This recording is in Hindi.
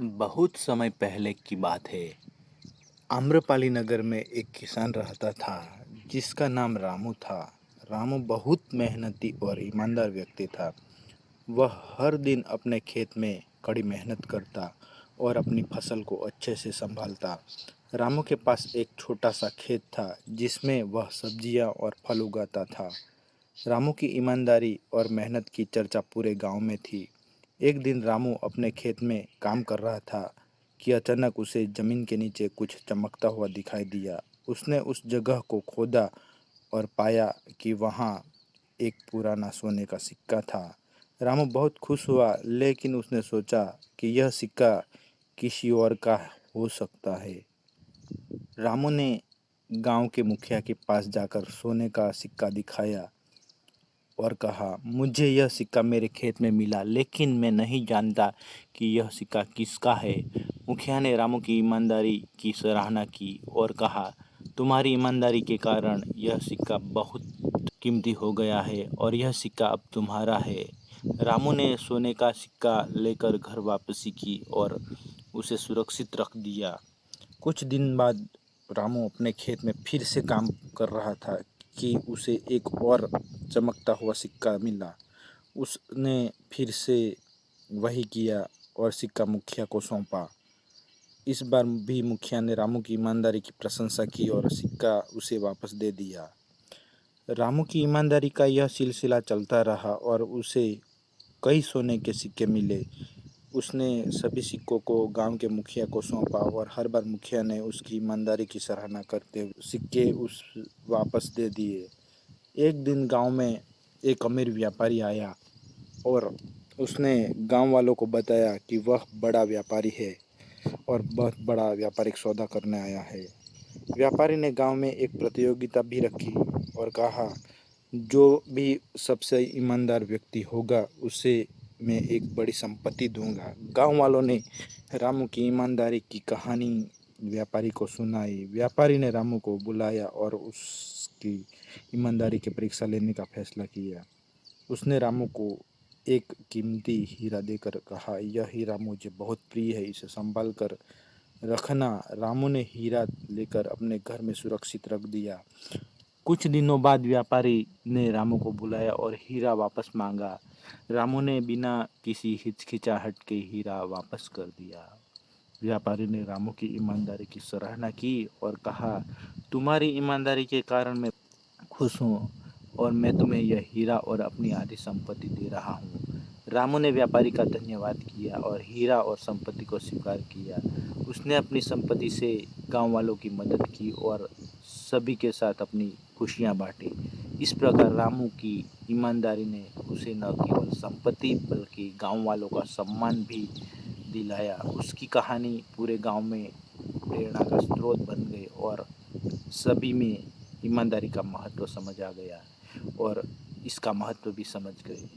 बहुत समय पहले की बात है। आम्रपाली नगर में एक किसान रहता था जिसका नाम रामू था। रामू बहुत मेहनती और ईमानदार व्यक्ति था। वह हर दिन अपने खेत में कड़ी मेहनत करता और अपनी फसल को अच्छे से संभालता। रामू के पास एक छोटा सा खेत था जिसमें वह सब्जियां और फल उगाता था। रामू की ईमानदारी और मेहनत की चर्चा पूरे गांव में थी। एक दिन रामू अपने खेत में काम कर रहा था कि अचानक उसे जमीन के नीचे कुछ चमकता हुआ दिखाई दिया। उसने उस जगह को खोदा और पाया कि वहाँ एक पुराना सोने का सिक्का था। रामू बहुत खुश हुआ, लेकिन उसने सोचा कि यह सिक्का किसी और का हो सकता है। रामू ने गांव के मुखिया के पास जाकर सोने का सिक्का दिखाया और कहा, मुझे यह सिक्का मेरे खेत में मिला, लेकिन मैं नहीं जानता कि यह सिक्का किसका है। मुखिया ने रामू की ईमानदारी की सराहना की और कहा, तुम्हारी ईमानदारी के कारण यह सिक्का बहुत कीमती हो गया है और यह सिक्का अब तुम्हारा है। रामू ने सोने का सिक्का लेकर घर वापसी की और उसे सुरक्षित रख दिया। कुछ दिन बाद रामू अपने खेत में फिर से काम कर रहा था कि उसे एक और चमकता हुआ सिक्का मिला। उसने फिर से वही किया और सिक्का मुखिया को सौंपा। इस बार भी मुखिया ने रामू की ईमानदारी की प्रशंसा की और सिक्का उसे वापस दे दिया। रामू की ईमानदारी का यह सिलसिला चलता रहा और उसे कई सोने के सिक्के मिले। उसने सभी सिक्कों को गांव के मुखिया को सौंपा और हर बार मुखिया ने उसकी ईमानदारी की सराहना करते हुए सिक्के उस वापस दे दिए। एक दिन गांव में एक अमीर व्यापारी आया और उसने गांव वालों को बताया कि वह बड़ा व्यापारी है और बहुत बड़ा व्यापारिक सौदा करने आया है। व्यापारी ने गांव में एक प्रतियोगिता भी रखी और कहा, जो भी सबसे ईमानदार व्यक्ति होगा उसे मैं एक बड़ी संपत्ति दूंगा। गांव वालों ने रामू की ईमानदारी की कहानी व्यापारी को सुनाई। व्यापारी ने रामू को बुलाया और उसकी ईमानदारी की परीक्षा लेने का फैसला किया। उसने रामू को एक कीमती हीरा देकर कहा, यह हीरा मुझे बहुत प्रिय है, इसे संभाल कर रखना। रामू ने हीरा लेकर अपने घर में सुरक्षित रख दिया। कुछ दिनों बाद व्यापारी ने रामू को बुलाया और हीरा वापस मांगा। रामू ने बिना किसी हिचकिचाहट के हीरा वापस कर दिया। व्यापारी ने रामू की ईमानदारी की सराहना की और कहा, तुम्हारी ईमानदारी के कारण मैं खुश हूँ और मैं तुम्हें यह हीरा और अपनी आधी संपत्ति दे रहा हूँ। रामू ने व्यापारी का धन्यवाद किया और हीरा और संपत्ति को स्वीकार किया। उसने अपनी संपत्ति से गांव वालों की मदद की और सभी के साथ अपनी खुशियां बांटी। इस प्रकार रामू की ईमानदारी ने उसे न केवल संपत्ति बल्कि गांव वालों का सम्मान भी दिलाया। उसकी कहानी पूरे गांव में प्रेरणा का स्रोत बन गई और सभी में ईमानदारी का महत्व समझ आ गया और इसका महत्व भी समझ गए।